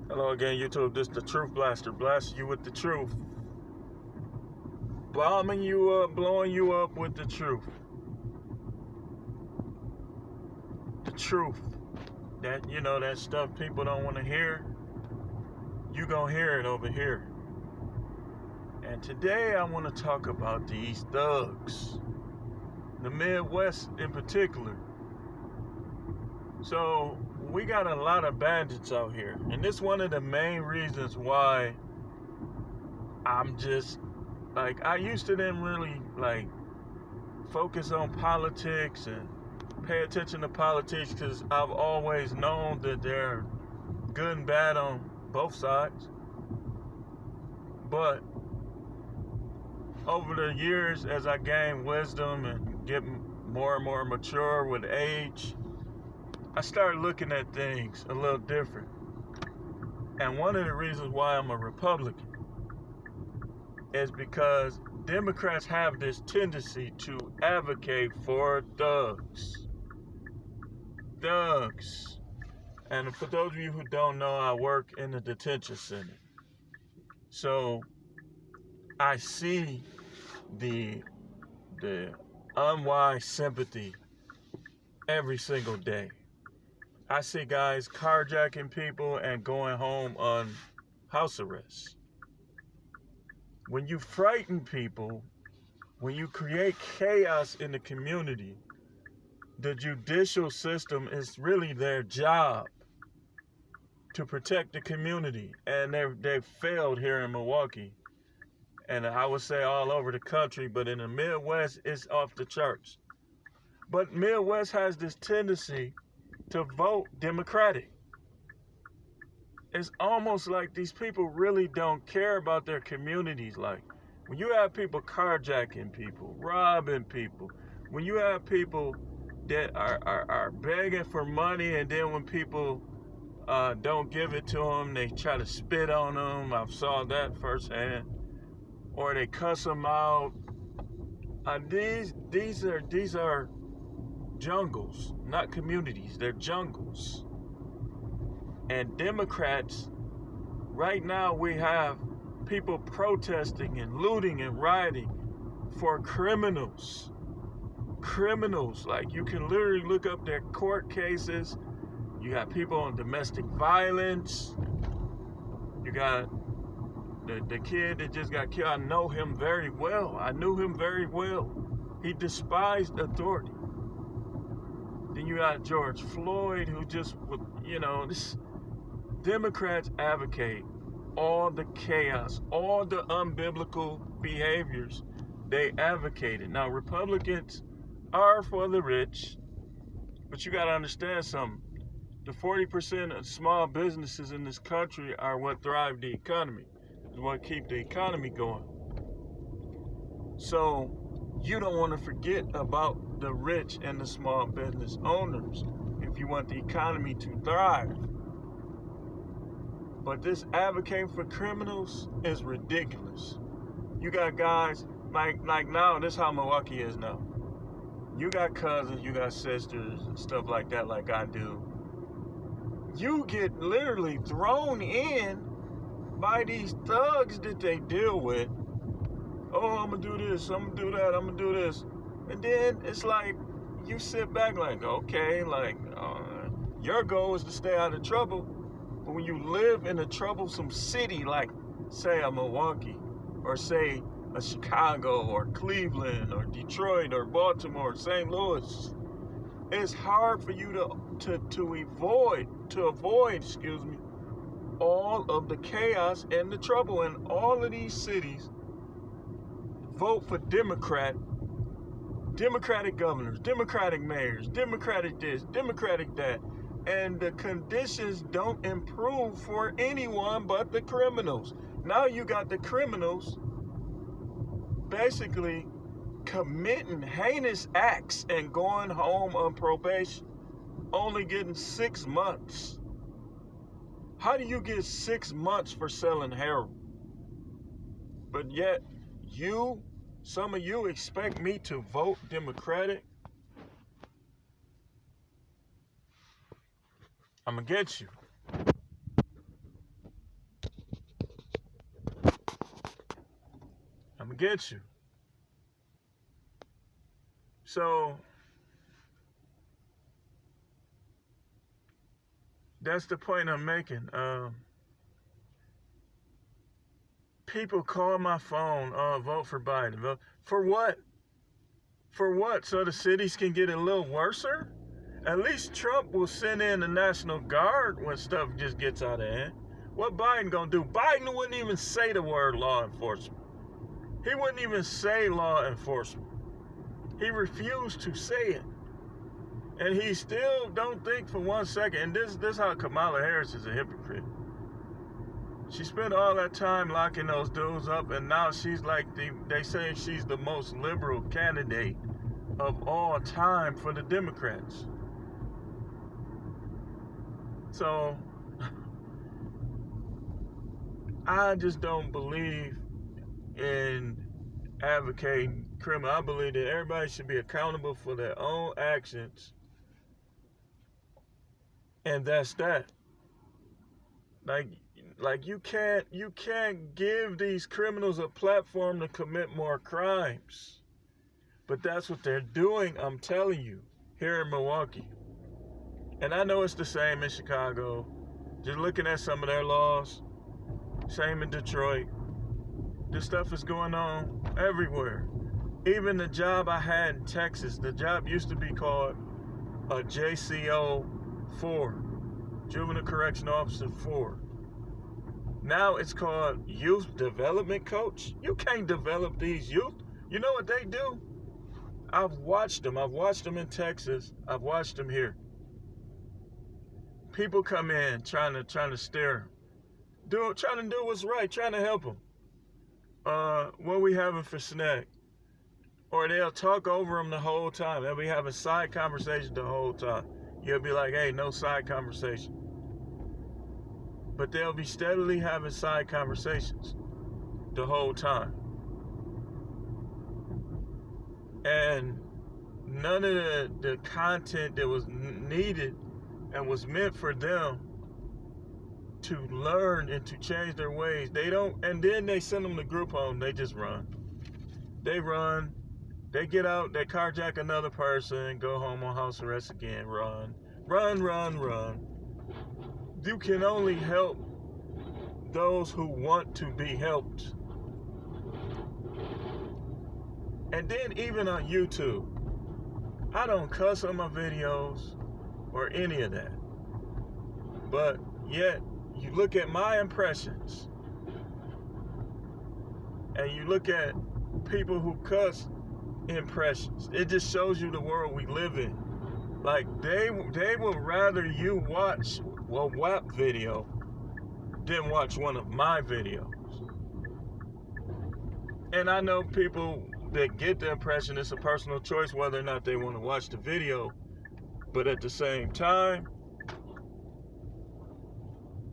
Hello again, YouTube. This is the Truth Blaster. Blasting you with the truth. Bombing you up, blowing you up with the truth. The truth. That stuff people don't want to hear. You gonna hear it over here. And today I want to talk about these thugs. The Midwest in particular. So, we got a lot of bandits out here. And this is one of the main reasons why I'm just I used to didn't really focus on politics and pay attention to politics because I've always known that they're good and bad on both sides. But over the years, as I gain wisdom and get more and more mature with age, I started looking at things a little different. And one of the reasons why I'm a Republican is because Democrats have this tendency to advocate for thugs. Thugs. And for those of you who don't know, I work in the detention center. So I see the unwise sympathy every single day. I see guys carjacking people and going home on house arrest. When you frighten people, when you create chaos in the community, the judicial system is really their job to protect the community. And they've failed here in Milwaukee. And I would say all over the country, but in the Midwest, it's off the charts. But Midwest has this tendency to vote Democratic. It's almost like these people really don't care about their communities. Like when you have people carjacking people, robbing people, when you have people that are begging for money, and then when people don't give it to them, they try to spit on them. I've saw that firsthand. Or they cuss them out. These are jungles, not communities. They're jungles. And Democrats, right now we have people protesting and looting and rioting for criminals. Criminals, like you can literally look up their court cases. You got people on domestic violence. You got the kid that just got killed. I know him very well. I knew him very well. He despised authority. Then you got George Floyd, who just, this Democrats advocate all the chaos, all the unbiblical behaviors. They advocate it. Now, Republicans are for the rich, but you got to understand something. The 40% of small businesses in this country are what drive the economy, is what keep the economy going. So you don't want to forget about the rich and the small business owners if you want the economy to thrive. But this advocating for criminals is ridiculous. You got guys like now, this is how Milwaukee is now. You got cousins, you got sisters and stuff like that, like I do. You get literally thrown in by these thugs that they deal with. Oh, I'm gonna do this, I'm gonna do that, I'm gonna do this. And then it's like, you sit back like, okay, your goal is to stay out of trouble. But when you live in a troublesome city like, say, a Milwaukee, or say a Chicago, or Cleveland, or Detroit, or Baltimore, or St. Louis, it's hard for you to avoid all of the chaos and the trouble. In all of these cities, vote for Democratic governors, Democratic mayors, Democratic this, Democratic that. And the conditions don't improve for anyone but the criminals. Now you got the criminals basically committing heinous acts and going home on probation, only getting 6 months. How do you get 6 months for selling heroin? But yet, some of you expect me to vote Democratic? I'm gonna get you. against you. So that's the point I'm making. People call my phone, vote for Biden. Vote for what? For what? So the cities can get a little worser? At least Trump will send in the National Guard when stuff just gets out of hand. What Biden gonna do? Biden wouldn't even say the word law enforcement. He wouldn't even say law enforcement. He refused to say it. And he still don't think for 1 second. And this how Kamala Harris is a hypocrite. She spent all that time locking those dudes up, and now she's like, they say she's the most liberal candidate of all time for the Democrats. So, I just don't believe in advocating criminal. I believe that everybody should be accountable for their own actions. And that's that. Like you can't give these criminals a platform to commit more crimes. But that's what they're doing, I'm telling you, here in Milwaukee. And I know it's the same in Chicago. Just looking at some of their laws. Same in Detroit. This stuff is going on everywhere. Even the job I had in Texas, the job used to be called a JCO 4, Juvenile Correctional Officer 4. Now it's called Youth Development Coach. You can't develop these youth. You know what they do? I've watched them. I've watched them in Texas. I've watched them here. People come in trying to steer them. Trying to do what's right, trying to help them. What we having for snack? Or they'll talk over them the whole time. They'll be having side conversations the whole time. You'll be like, hey, no side conversation. But they'll be steadily having side conversations the whole time. And none of the content that was needed and was meant for them to learn and to change their ways, they don't, and then they send them to group home, they just run. They run, they get out, they carjack another person, go home on house arrest again, run. You can only help those who want to be helped. And then even on YouTube, I don't cuss on my videos or any of that. But yet, you look at my impressions and you look at people who cuss impressions. It just shows you the world we live in. Like they would rather you watch a WAP video than watch one of my videos. And I know people that get the impression it's a personal choice whether or not they want to watch the video, but at the same time,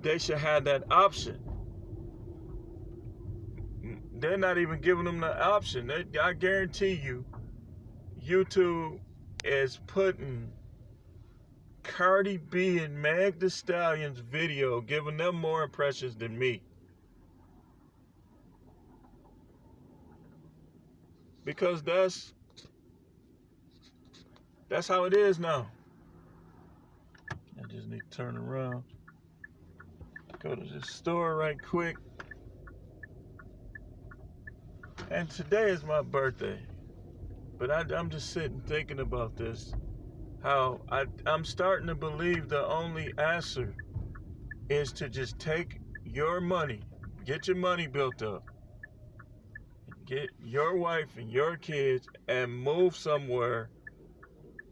they should have that option. They're not even giving them the option. I guarantee you, YouTube is putting Cardi B and Meg Thee Stallion's video, giving them more impressions than me. Because that's how it is now. I just need to turn around. Go to this store right quick. And today is my birthday. But I'm just sitting thinking about this. How I'm starting to believe the only answer is to just take your money, get your money built up, get your wife and your kids, and move somewhere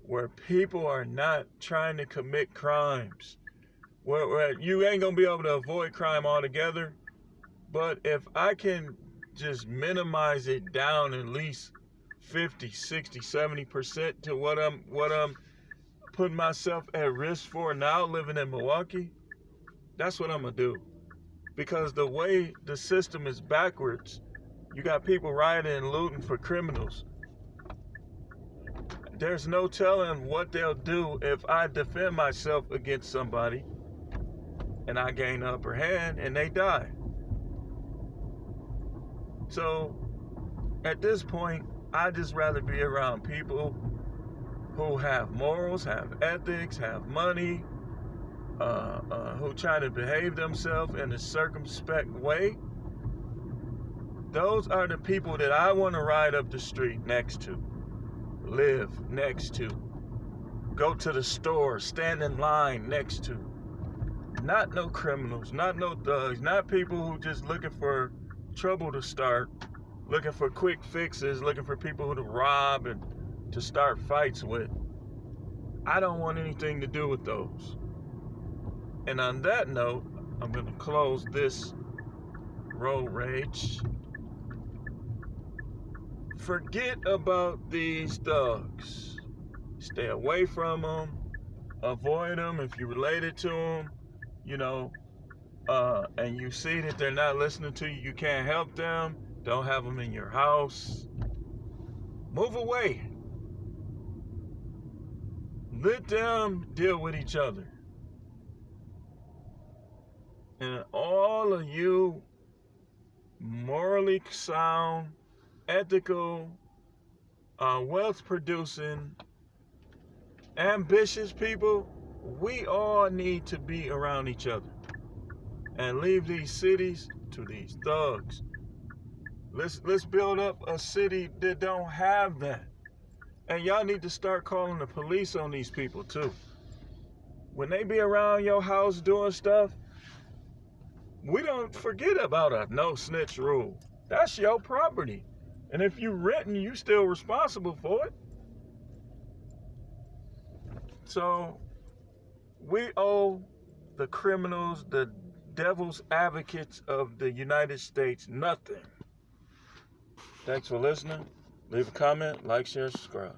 where people are not trying to commit crimes. Where you ain't gonna be able to avoid crime altogether, but if I can just minimize it down at least 50, 60, 70% to what I'm putting myself at risk for now living in Milwaukee, that's what I'm gonna do. Because the way the system is backwards, you got people rioting and looting for criminals. There's no telling what they'll do if I defend myself against somebody and I gain the upper hand and they die. So At this point, I just rather be around people who have morals, have ethics, have money, who try to behave themselves in a circumspect way. Those are the people that I want to ride up the street next to, live next to, go to the store, stand in line next to. Not no criminals, not no thugs, not people who just looking for trouble to start, looking for quick fixes, looking for people to rob and to start fights with. I don't want anything to do with those. And on that note, I'm going to close this road rage. Forget about these thugs. Stay away from them. Avoid them if you're related to them, and you see that they're not listening to you, you can't help them. Don't have them in your house. Move away. Let them deal with each other. And all of you morally sound, ethical, wealth producing, ambitious people, we all need to be around each other and leave these cities to these thugs. Let's build up a city that don't have that. And y'all need to start calling the police on these people too. When they be around your house doing stuff, we don't forget about a no snitch rule. That's your property. And if you renting, you still responsible for it. So we owe the criminals, the devil's advocates of the United States, nothing. Thanks for listening. Leave a comment, like, share, subscribe.